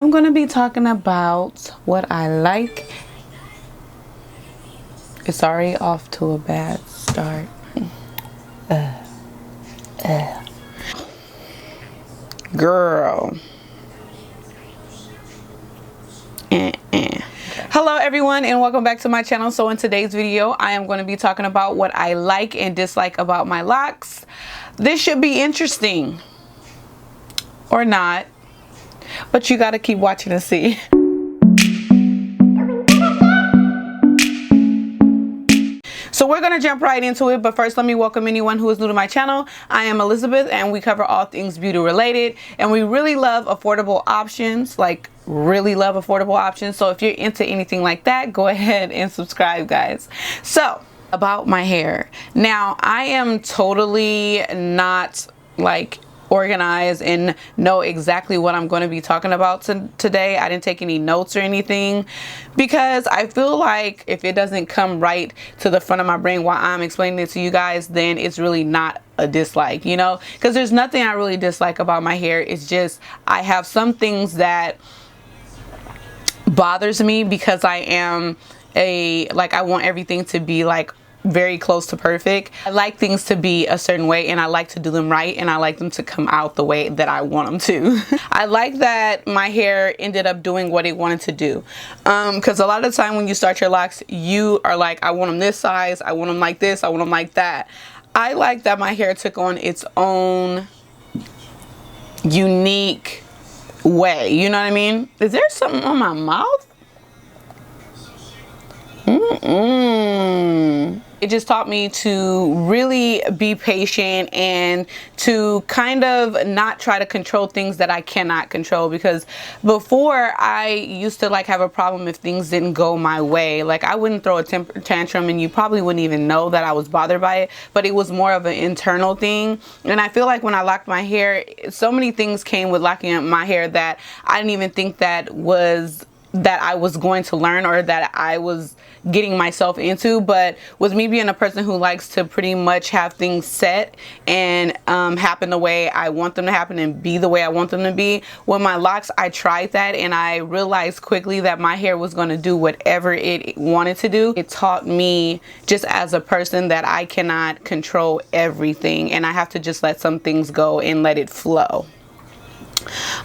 I'm going to be talking about what I like. It's already off to a bad start. Girl. Hello everyone and welcome back to my channel. So in today's video I am going to be talking about what I like and dislike about my locks. This should be interesting or not, but you got to keep watching to see. So we're going to jump right into it, but first let me welcome anyone who is new to my channel. I am Elizabeth and we cover all things beauty related, and we really love affordable options, like really love affordable options. So if you're into anything like that, go ahead and subscribe, guys. So about my hair. Now I am totally not like organized and know exactly what I'm going to be talking about today. I didn't take any notes or anything because I feel like if it doesn't come right to the front of my brain while I'm explaining it to you guys, then it's really not a dislike, you know, because there's nothing I really dislike about my hair. It's just I have some things that bothers me because I am I want everything to be like very close to perfect. I like things to be a certain way and I like to do them right, and I like them to come out the way that I want them to. I like that my hair ended up doing what it wanted to do, because a lot of the time when you start your locks, you are like, I want them this size, I want them like this, I want them like that. I like that my hair took on its own unique way, you know what I mean? Is there something on my mouth? It just taught me to really be patient and to kind of not try to control things that I cannot control, because before I used to like have a problem if things didn't go my way. Like I wouldn't throw a temper tantrum and you probably wouldn't even know that I was bothered by it, but it was more of an internal thing. And I feel like when I locked my hair, so many things came with locking up my hair that I didn't even think that I was going to learn or that I was getting myself into. But with me being a person who likes to pretty much have things set and happen the way I want them to happen and be the way I want them to be, with my locks I tried that and I realized quickly that my hair was going to do whatever it wanted to do. It taught me just as a person that I cannot control everything and I have to just let some things go and let it flow.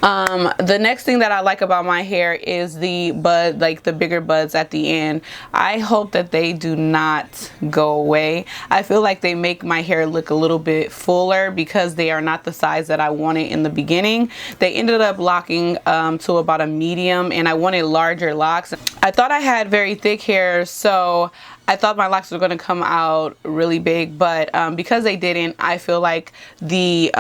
The next thing that I like about my hair is the bud, like the bigger buds at the end. I hope that they do not go away. I feel like they make my hair look a little bit fuller because they are not the size that I wanted in the beginning. They ended up locking to about a medium, and I wanted larger locks. I thought I had very thick hair, so I thought my locks were going to come out really big, but because they didn't, I feel like the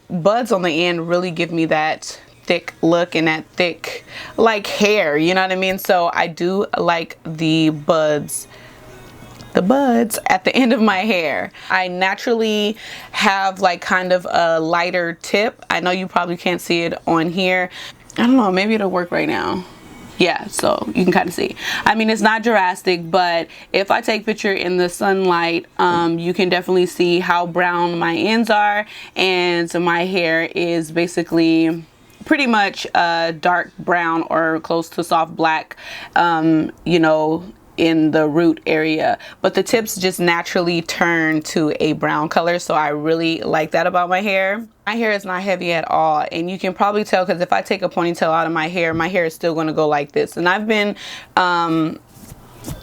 buds on the end really give me that thick look and that thick like hair, you know what I mean? So I do like the buds at the end of my hair. I naturally have like kind of a lighter tip. I know you probably can't see it on here. I don't know, maybe it'll work right now. Yeah, so you can kind of see. I mean, it's not drastic, but if I take a picture in the sunlight, you can definitely see how brown my ends are, and so my hair is basically pretty much dark brown or close to soft black, you know, in the root area, but the tips just naturally turn to a brown color. So I really like that about my hair. My hair is not heavy at all, and you can probably tell because if I take a ponytail out of my hair is still going to go like this. And I've been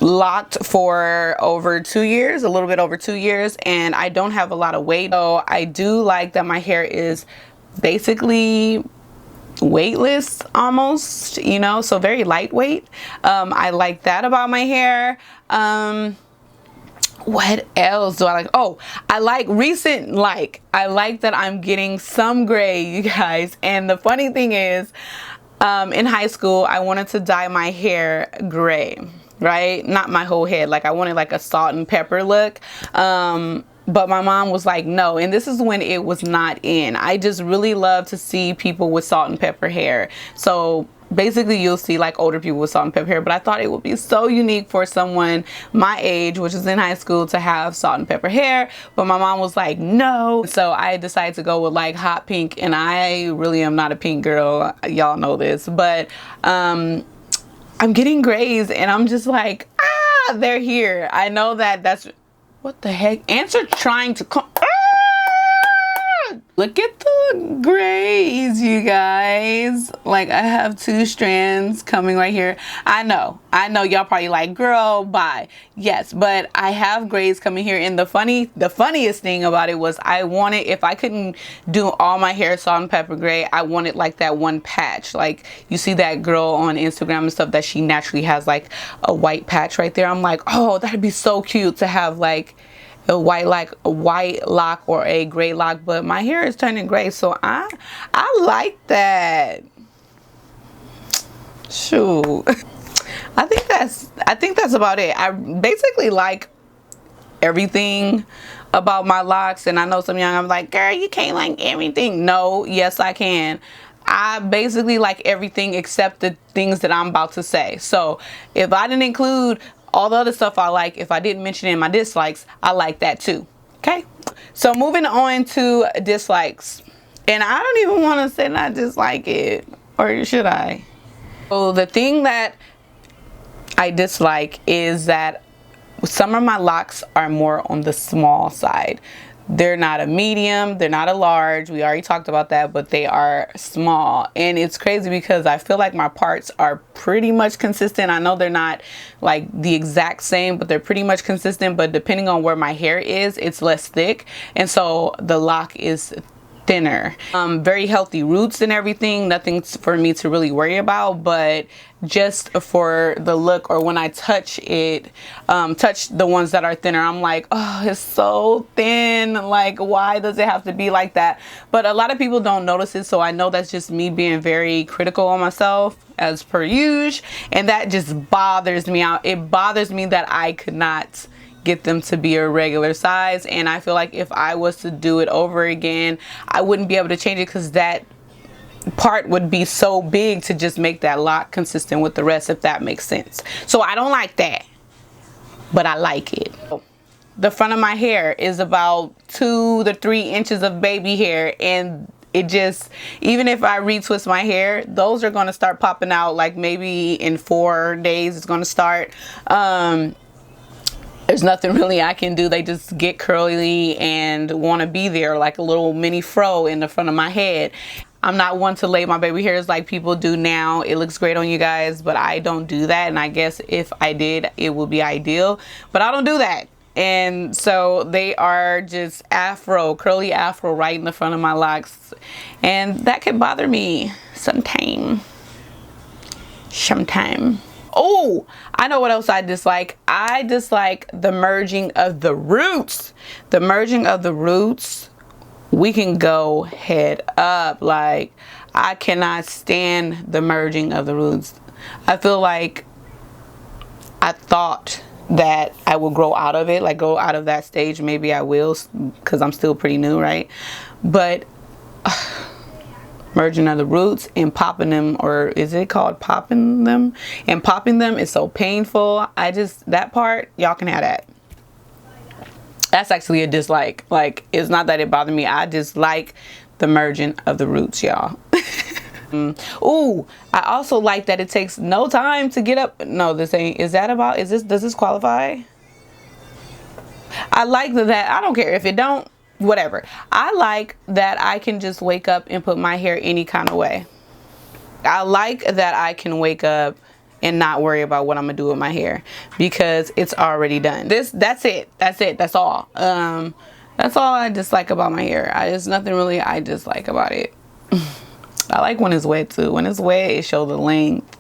locked for over 2 years, a little bit over 2 years, and I don't have a lot of weight. So I do like that my hair is basically weightless almost, you know, so very lightweight. I like that about my hair. What else do I like? Oh, I like I like that I'm getting some gray, you guys. And the funny thing is, in high school I wanted to dye my hair gray, right? Not my whole head, like I wanted like a salt and pepper look. But my mom was like, no. And this is when it was not in. I just really love to see people with salt and pepper hair. So basically you'll see like older people with salt and pepper hair, but I thought it would be so unique for someone my age, which is in high school, to have salt and pepper hair. But my mom was like, no. So I decided to go with like hot pink, and I really am not a pink girl, y'all know this, but I'm getting grays and I'm just like, ah, they're here. I know that's what the heck. Ants are trying to come. Look at the grays, you guys. Like, I have 2 strands coming right here. I know y'all probably like, girl, bye. Yes, but I have grays coming here. And the funniest thing about it was, I wanted, if I couldn't do all my hair salt and pepper gray, I wanted like that one patch. Like, you see that girl on Instagram and stuff that she naturally has like a white patch right there. I'm like, oh, that'd be so cute to have like a white lock or a gray lock, but my hair is turning gray, so I like that. Shoot. I think that's about it. I basically like everything about my locks, and I know some young, I'm like, girl, you can't like everything. No, yes I can. I basically like everything except the things that I'm about to say. So if I didn't include all the other stuff I like, if I didn't mention it in my dislikes, I like that too. Okay, so moving on to dislikes, and I don't even want to say that I dislike it, or should I? So the thing that I dislike is that some of my locks are more on the small side. They're not a medium, they're not a large, we already talked about that, but they are small. And it's crazy because I feel like my parts are pretty much consistent. I know they're not like the exact same, but they're pretty much consistent, but depending on where my hair is, it's less thick, and so the lock is thinner. Very healthy roots and everything, nothing for me to really worry about, but just for the look, or when I touch it, touch the ones that are thinner, I'm like, oh, it's so thin, like why does it have to be like that? But a lot of people don't notice it, so I know that's just me being very critical on myself as per usual, and that just bothers me out. It bothers me that I could not get them to be a regular size, and I feel like if I was to do it over again, I wouldn't be able to change it because that part would be so big to just make that lock consistent with the rest, if that makes sense. So I don't like that, but I like it. The front of my hair is about 2 to 3 inches of baby hair, and it just, even if I retwist my hair, those are going to start popping out like maybe in 4 days. It's going to start. There's nothing really I can do. They just get curly and want to be there like a little mini fro in the front of my head. I'm not one to lay my baby hairs like people do now. It looks great on you guys, but I don't do that. And I guess if I did, it would be ideal, but I don't do that. And so they are just afro, curly afro right in the front of my locks. And that could bother me sometime. Oh, I know what else I dislike. I dislike the merging of the roots. The merging of the roots, we can go head up. Like, I cannot stand the merging of the roots. I feel like I thought that I will grow out of it, like go out of that stage. Maybe I will, because I'm still pretty new, right? But merging of the roots and popping them, or is it called popping them? And popping them is so painful. I just, that part, y'all can have that. That's actually a dislike. Like, it's not that it bothered me. I dislike the merging of the roots, y'all. Ooh, I also like that it takes no time to get up. No, this ain't, is that about, is this, does this qualify? I like that, I don't care if it don't, whatever. I like that I can just wake up and put my hair any kind of way. I like that I can wake up and not worry about what I'm gonna do with my hair because it's already done. That's it. That's all. That's all I dislike about my hair. There's nothing really I dislike about it. I like when it's wet too. When it's wet, it shows the length.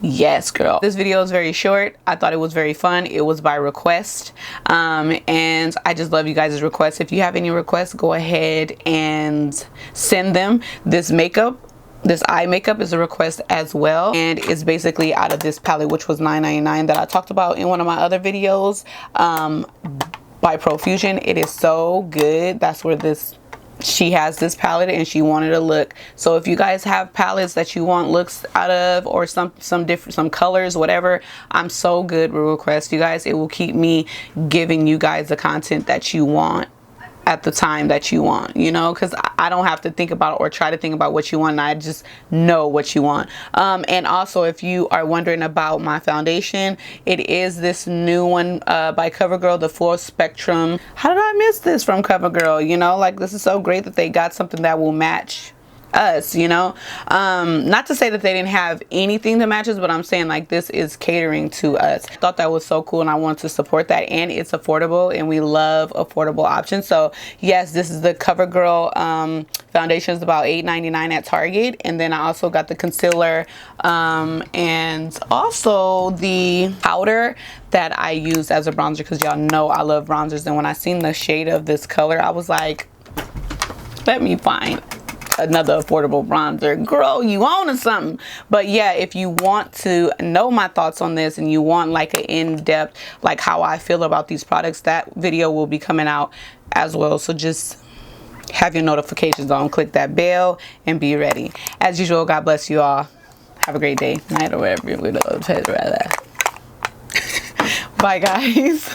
Yes, girl. This video is very short. I thought it was very fun. It was by request, and I just love you guys' requests. If you have any requests, go ahead and send them. This eye makeup is a request as well, and it's basically out of this palette, which was $9.99 that I talked about in one of my other videos, by Profusion. It is so good. That's where this she has this palette and she wanted a look. So if you guys have palettes that you want looks out of, or some colors, whatever, I'm so good with requests, you guys. It will keep me giving you guys the content that you want at the time that you want, you know, because I don't have to think about or try to think about what you want, and I just know what you want. And also, if you are wondering about my foundation, it is this new one by CoverGirl, the Full Spectrum. How did I miss this from CoverGirl? You know, like, this is so great that they got something that will match us, you know. Not to say that they didn't have anything to match us, but I'm saying, like, this is catering to us. I thought that was so cool, and I want to support that, and it's affordable, and we love affordable options. So yes, this is the CoverGirl foundation. Is about $8.99 at Target. And then I also got the concealer and also the powder that I use as a bronzer, because y'all know I love bronzers. And when I seen the shade of this color, I was like, let me find another affordable bronzer. Girl, you own something. But yeah, if you want to know my thoughts on this and you want like an in-depth, like how I feel about these products, that video will be coming out as well. So just have your notifications on, click that bell, and be ready. As usual, God bless you all. Have a great day, night, or whatever. Bye guys.